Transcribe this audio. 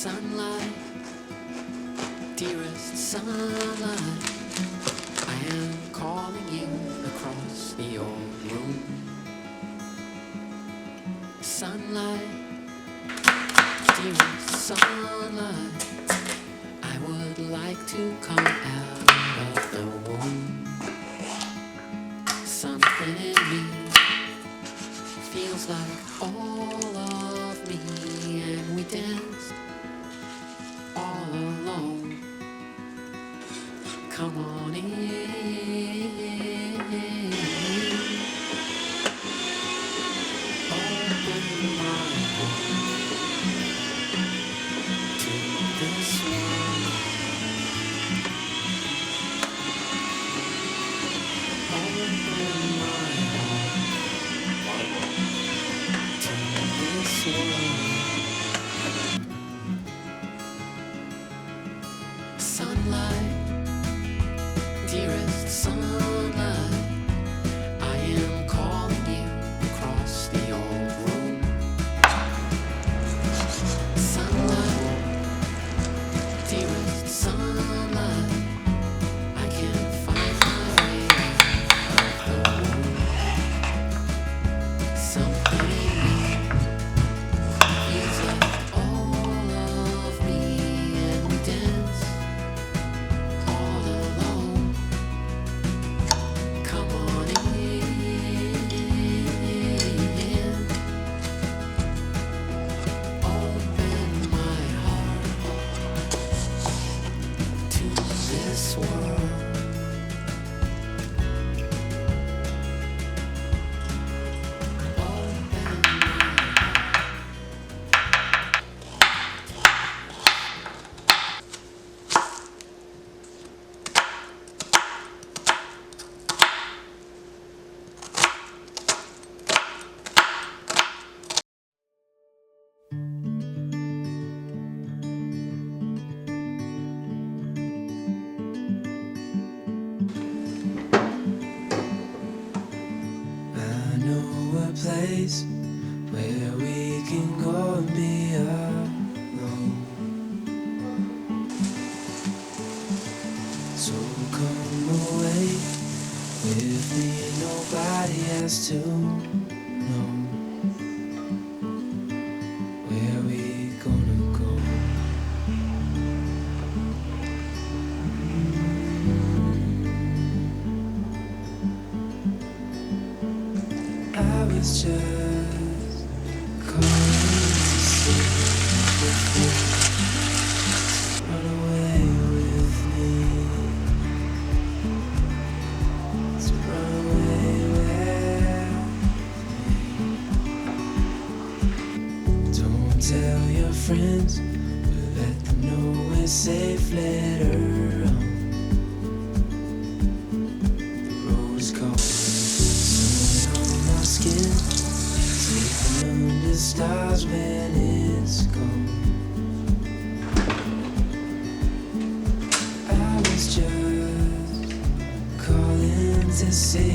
Sunlight, dearest sunlight, I am calling you across the old room. Sunlight, dearest sunlight, I would like to come out of the womb. Something in me feels like all of me, and we danced all alone. Come on in. Open my heart to this world. Open my heart to this world. Sunlight, dearest sunlight, I am calling you across the old room. Sunlight, dearest sunlight, I can't find my way out of the womb. Something in me feels like all of me, and we dance all alone. Come on in. Open my heart to this world. Open my I know a place where we can go and be alone. So come away with me, nobody has to know where we gonna go. I was just calling to see if you run away with me. To run away with me. Don't tell your friends, but let them know we're safe later on. The road is cold, sun on my skin, sleeping under stars when it's gone. I was just calling to say